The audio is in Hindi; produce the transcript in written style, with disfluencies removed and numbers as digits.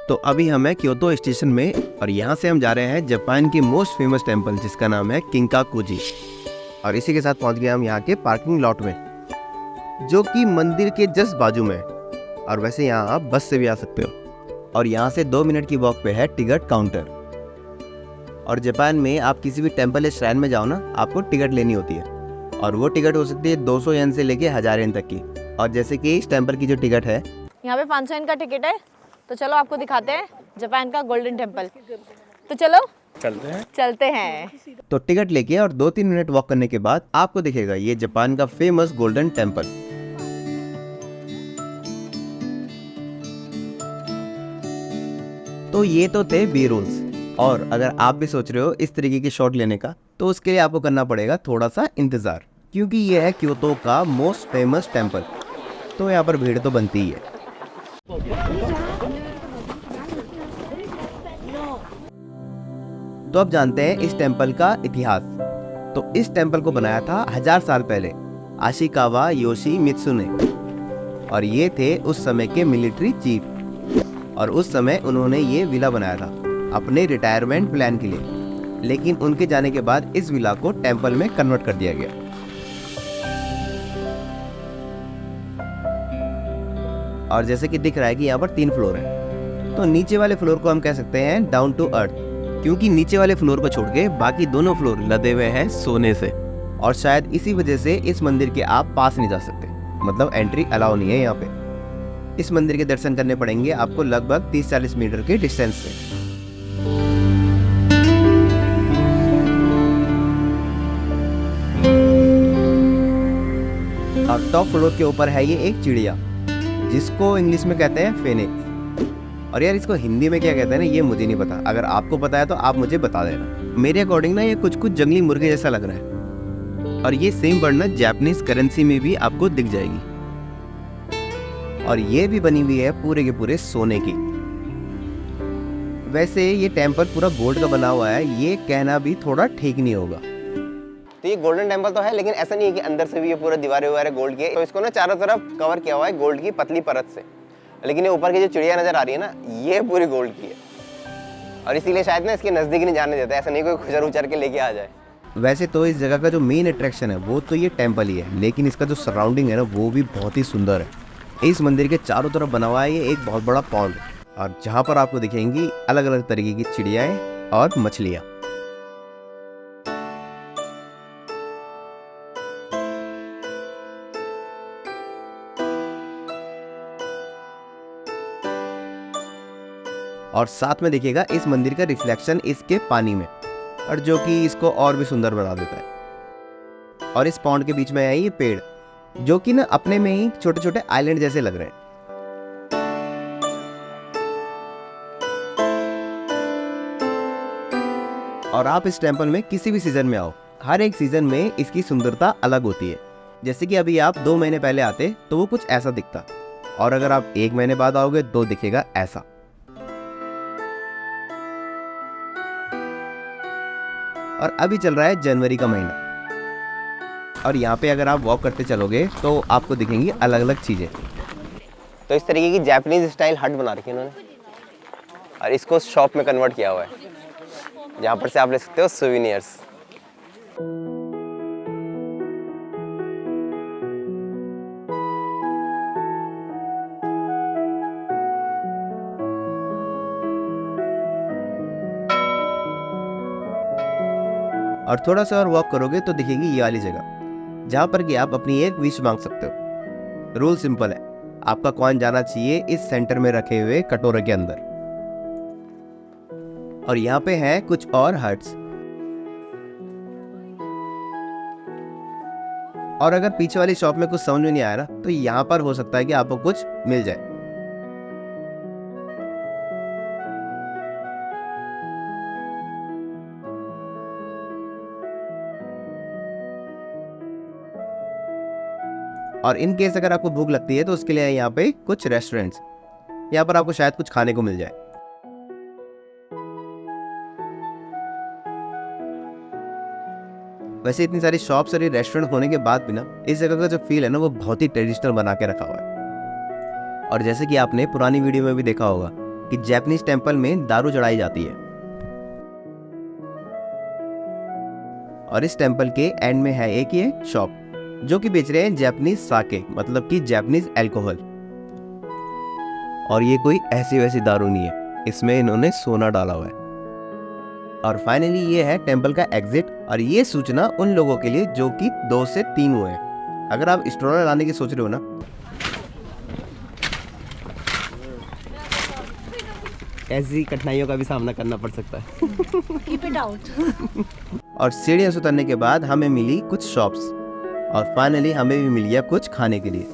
तो अभी हम हैं क्योतो स्टेशन में और यहाँ से हम जा रहे हैं जापान की मोस्ट फेमस टेम्पल जिसका नाम है किंकाकुजी। और इसी के साथ पहुँच गए हम यहाँ के पार्किंग लॉट में जो कि मंदिर के जस्ट बाजू में है। और वैसे यहाँ आप बस से भी आ सकते हो और यहाँ से 2 मिनट की वॉक पे है टिकट काउंटर। और जापान में आप किसी भी टेम्पल या श्राइन में जाओ ना, आपको टिकट लेनी होती है और वो टिकट हो सकती है 200 येन से लेके 1000 येन तक की। और जैसे कि इस टेम्पल की जो टिकट है यहाँ पे 500 येन का टिकट है। तो चलो आपको दिखाते हैं जापान का गोल्डन टेम्पल। तो चलो चलते हैं। तो टिकट लेके और 2-3 मिनट वॉक करने के बाद आपको दिखेगा ये जापान का फेमस गोल्डन टेम्पल। तो ये तो थे बी रूल्स। और अगर आप भी सोच रहे हो इस तरीके की शॉट लेने का तो उसके लिए आपको करना पड़ेगा थोड़ा सा इंतजार, क्योंकि ये है क्योतो का मोस्ट फेमस टेम्पल। तो यहाँ पर भीड़ तो बनती ही है। तो अब जानते हैं इस टेम्पल का इतिहास। तो इस टेम्पल को बनाया था 1000 साल पहले आशिकावा योशिमित्सु ने। और ये थे उस समय के मिलिट्री चीफ और उस समय उन्होंने ये विला बनाया था अपने रिटायरमेंट प्लान के लिए। लेकिन उनके जाने के बाद इस विला को टेम्पल में कन्वर्ट कर दिया गया। और जैसे कि दिख रहा है कि यहाँ पर 3 फ्लोर हैं। तो नीचे वाले फ्लोर को हम कह सकते हैं डाउन टू अर्थ, क्योंकि नीचे वाले फ्लोर को छोड़ के बाकी दोनों फ्लोर लदे हुए हैं सोने से। और शायद इसी वजह से इस मंदिर के आप पास नहीं जा सकते, मतलब एंट्री अलाउ नहीं है यहाँ पे। इस मंदिर के दर्शन करने पड़ेंगे आपको लगभग 30-40 मीटर के डिस्टेंस से। और टॉप फ्लोर के ऊपर है ये एक चिड़िया जिसको इंग्लिश में कहते हैं फेनिक्स। और यार इसको हिंदी में क्या कहते हैं ना, ये मुझे नहीं पता। अगर आपको पता है तो आप मुझे बता देना। मेरे अकॉर्डिंग ना ये कुछ जंगली मुर्गे जैसा लग रहा है। और ये सेम बर्ड ना जापानीज करेंसी में भी आपको दिख जाएगी। और ये भी बनी हुई है पूरे के पूरे सोने की। वैसे ये टेम्पल पूरा गोल्ड का बना हुआ है, ये कहना भी थोड़ा ठीक नहीं होगा। तो ये गोल्डन टेम्पल तो है, लेकिन ऐसा नहीं है कि अंदर से भी ये पूरा दीवारें वगैरह गोल्ड की है। तो इसको ना चारों तरफ कवर किया हुआ है गोल्ड की पतली परत से। लेकिन ये ऊपर की जो चिड़िया नजर आ रही है ना, ये पूरी गोल्ड की है। और इसीलिए शायद ना इसके नजदीक नहीं जाने देता, ऐसा नहीं कोई खुचर उचर के लेके आ जाए। वैसे तो इस जगह का जो मेन अट्रैक्शन है वो तो ये टेम्पल ही है, लेकिन इसका जो सराउंडिंग है ना वो भी बहुत ही सुंदर है। इस मंदिर के चारों तरफ बना हुआ है ये एक बहुत बड़ा पॉन्ड, और जहाँ पर आपको दिखेंगी अलग अलग तरीके की चिड़ियाएं और मछलियाँ। और साथ में देखिएगा इस मंदिर का रिफ्लेक्शन इसके पानी में, और जो कि इसको और भी सुंदर बना देता है। और इस पॉन्ड के बीच में है ये पेड़ जो कि ना अपने में ही छोटे छोटे आइलैंड जैसे लग रहे हैं। और आप इस टेम्पल में किसी भी सीजन में आओ, हर एक सीजन में इसकी सुंदरता अलग होती है। जैसे कि अभी आप 2 महीने पहले आते तो वो कुछ ऐसा दिखता, और अगर आप 1 महीने बाद आओगे तो दिखेगा ऐसा। और अभी चल रहा है जनवरी का महीना, और यहाँ पे अगर आप वॉक करते चलोगे तो आपको दिखेंगी अलग अलग चीजें। तो इस तरीके की जापानीज स्टाइल हट बना रखी है इन्होंने, और इसको शॉप में कन्वर्ट किया हुआ है, जहाँ पर से आप ले सकते हो सुवेनियर्स। और थोड़ा सा और वॉक करोगे तो दिखेगी ये वाली जगह जहाँ पर कि आप अपनी एक विश मांग सकते हो। रूल सिंपल है, आपका कॉइन जाना चाहिए इस सेंटर में रखे हुए कटोरे के अंदर। और यहाँ पे हैं कुछ और हट्स। और अगर पीछे वाली शॉप में कुछ समझ में नहीं आया ना तो यहाँ पर हो सकता है कि आपको कुछ मिल जाए। और इन केस अगर आपको भूख लगती है तो उसके लिए यहाँ पे कुछ रेस्टोरेंट्स, यहाँ पर आपको शायद कुछ खाने को मिल जाए। वैसे इतनी सारी शॉप्स और रेस्टोरेंट होने के बाद भी ना इस जगह का जो फील है ना वो बहुत ही ट्रेडिशनल बना के रखा हुआ है। और जैसे कि आपने पुरानी वीडियो में भी देखा होगा कि जापानीज टेम्पल में दारू चढ़ाई जाती है। और इस टेम्पल के एंड में है एक ये शॉप जो कि बेच रहे हैं जापानीज साके, मतलब कि जापानीज अल्कोहल। और ये कोई ऐसी वैसी दारू नहीं है, इसमें इन्होंने सोना डाला हुआ है। और फाइनली ये है टेम्पल का एग्जिट, और ये सूचना उन लोगों के लिए जो कि 2 से 3 हुए हैं। अगर आप स्ट्रोलर लाने की सोच रहे हो ना, ऐसी कठिनाइयों का भी सामना करना पड़ सकता है। Keep it out. और सीढ़ियों से उतरने के बाद हमें मिली कुछ शॉप्स, और फाइनली हमें भी मिल गया कुछ खाने के लिए।